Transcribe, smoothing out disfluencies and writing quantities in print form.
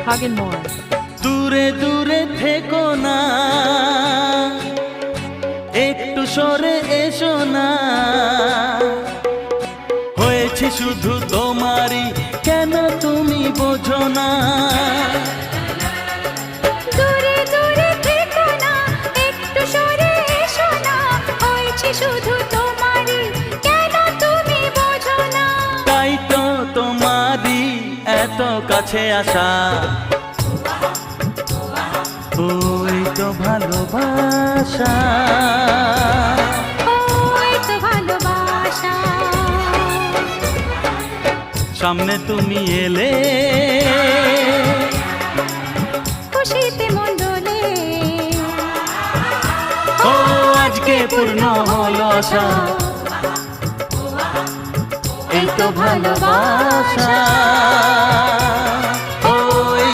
Hagen Moore. দূরে দূরে থেকো না, একটু সরে এসো না, হয়েছে শুধু তোমারই, কেন তুমি বোঝো না? দূরে দূরে থেকো না, একটু সরে এসো না, হয়েছে শুধু তোমারই, কেন তুমি বোঝো না? তাই তো তোমারই এত কাছে আসা, ওই তো ভালোবাসা, ওই তো ভালোবাসা। সামনে তুমি এলে, খুশিতে মন দোলে, ও আজকে পূর্ণ হলো আশা, এই তো ভালোবাসা।